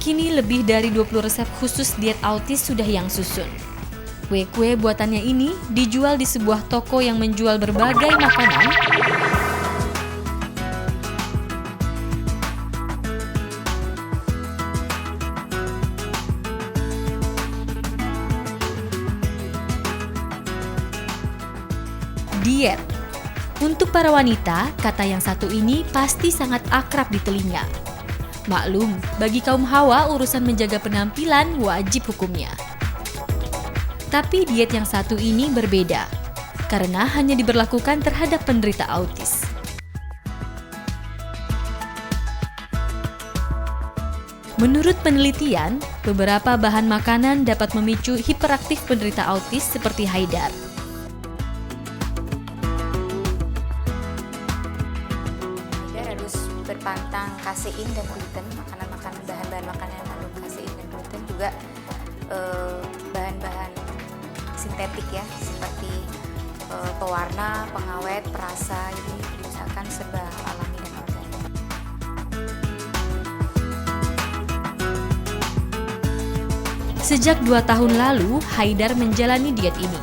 Kini lebih dari 20 resep khusus diet autis sudah yang susun. Kue-kue buatannya ini dijual di sebuah toko yang menjual berbagai makanan diet. Untuk para wanita, kata yang satu ini pasti sangat akrab di telinga. Maklum, bagi kaum Hawa urusan menjaga penampilan wajib hukumnya. Tapi diet yang satu ini berbeda, karena hanya diberlakukan terhadap penderita autis. Menurut penelitian, beberapa bahan makanan dapat memicu hiperaktif penderita autis seperti Haidar. Berpantang kasein dan gluten, bahan-bahan makanan yang mengandung kasein dan gluten, juga bahan-bahan sintetik ya, seperti pewarna, pengawet, perasa, ini diusahakan serba alami dan organik. Sejak 2 tahun lalu, Haidar menjalani diet ini.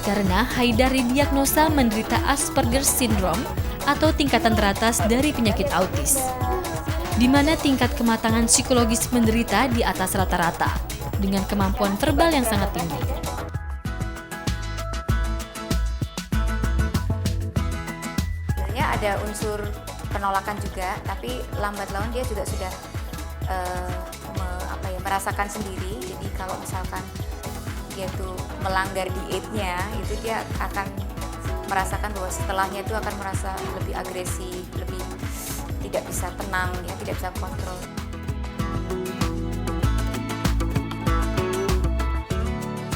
Karena Haidar didiagnosa menderita Asperger Syndrome atau tingkatan teratas dari penyakit autis, di mana tingkat kematangan psikologis penderita di atas rata-rata, dengan kemampuan verbal yang sangat tinggi. Sebenarnya ada unsur penolakan juga, tapi lambat laun dia juga sudah merasakan sendiri. Jadi kalau misalkan dia tuh melanggar dietnya, itu dia akan merasakan bahwa setelahnya itu akan merasa lebih agresif, lebih tidak bisa tenang, ya, tidak bisa kontrol.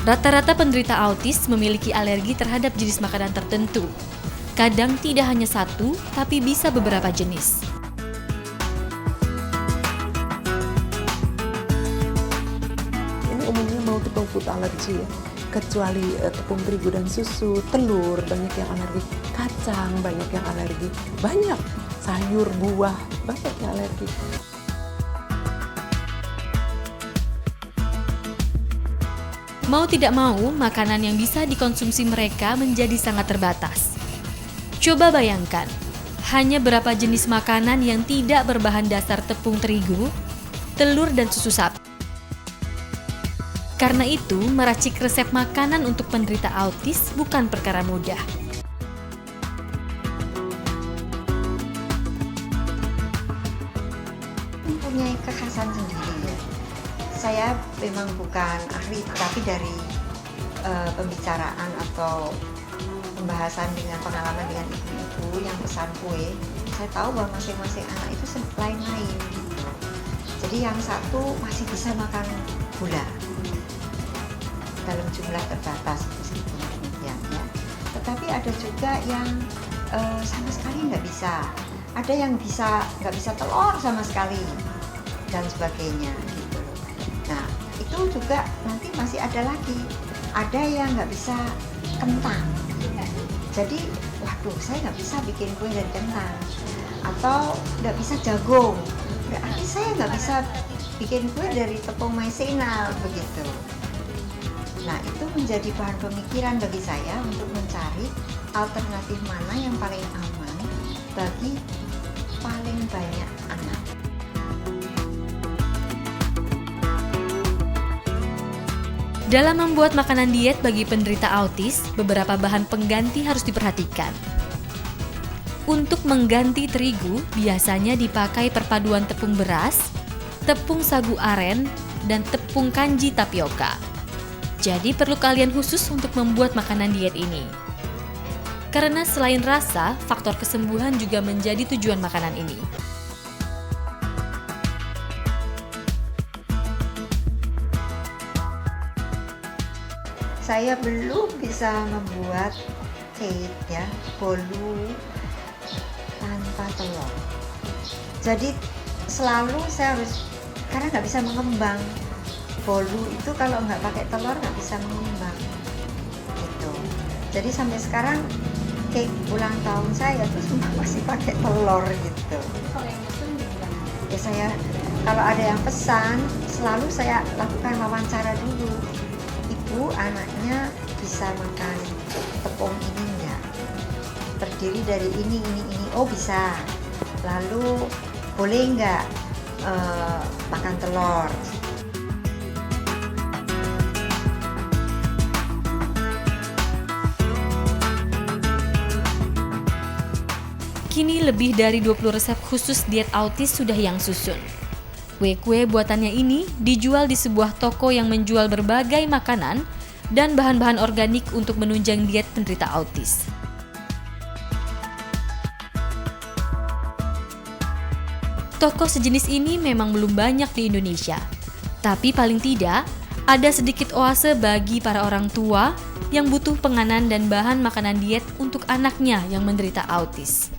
Rata-rata penderita autis memiliki alergi terhadap jenis makanan tertentu. Kadang tidak hanya satu, tapi bisa beberapa jenis. Ini umumnya multiple food allergy ya. Kecuali tepung terigu dan susu, telur, banyak yang alergi, kacang, banyak yang alergi, banyak sayur, buah, banyak yang alergi. Mau tidak mau, makanan yang bisa dikonsumsi mereka menjadi sangat terbatas. Coba bayangkan, hanya berapa jenis makanan yang tidak berbahan dasar tepung terigu, telur, dan susu sapi. Karena itu, meracik resep makanan untuk penderita autis bukan perkara mudah. Mempunyai kekhasan sendiri ya. Saya memang bukan ahli, tapi dari pembicaraan atau pembahasan dengan pengalaman dengan ibu-ibu yang pesan kue, saya tahu bahwa masing-masing anak itu lain-lain gitu. Jadi yang satu masih bisa makan gula dalam jumlah terbatas meskipun demikian ya. Tetapi ada juga yang sama sekali nggak bisa. Ada yang nggak bisa telur sama sekali dan sebagainya gitu. Nah itu juga nanti masih ada lagi. Ada yang nggak bisa kentang. Jadi waduh saya nggak bisa bikin kue dari kentang. Atau nggak bisa jagung. Berarti saya nggak bisa bikin kue dari tepung maizena begitu. Nah, itu menjadi bahan pemikiran bagi saya untuk mencari alternatif mana yang paling aman bagi paling banyak anak. Dalam membuat makanan diet bagi penderita autis, beberapa bahan pengganti harus diperhatikan. Untuk mengganti terigu, biasanya dipakai perpaduan tepung beras, tepung sagu aren, dan tepung kanji tapioka. Jadi perlu keahlian khusus untuk membuat makanan diet ini. Karena selain rasa, faktor kesembuhan juga menjadi tujuan makanan ini. Saya belum bisa membuat cake ya, bolu tanpa telur. Jadi selalu saya harus, karena nggak bisa mengembang. Bolu itu kalau nggak pakai telur nggak bisa mengembang gitu. Jadi sampai sekarang cake ulang tahun saya tuh semua masih pakai telur gitu. Ya saya Kalau ada yang pesan, selalu saya lakukan wawancara dulu. Ibu, anaknya bisa makan tepung ini enggak? Terdiri dari ini. Oh bisa. Lalu boleh enggak makan telur? Kini lebih dari 20 resep khusus diet autis sudah yang susun. Kue-kue buatannya ini dijual di sebuah toko yang menjual berbagai makanan dan bahan-bahan organik untuk menunjang diet penderita autis. Toko sejenis ini memang belum banyak di Indonesia, tapi paling tidak ada sedikit oase bagi para orang tua yang butuh penganan dan bahan makanan diet untuk anaknya yang menderita autis.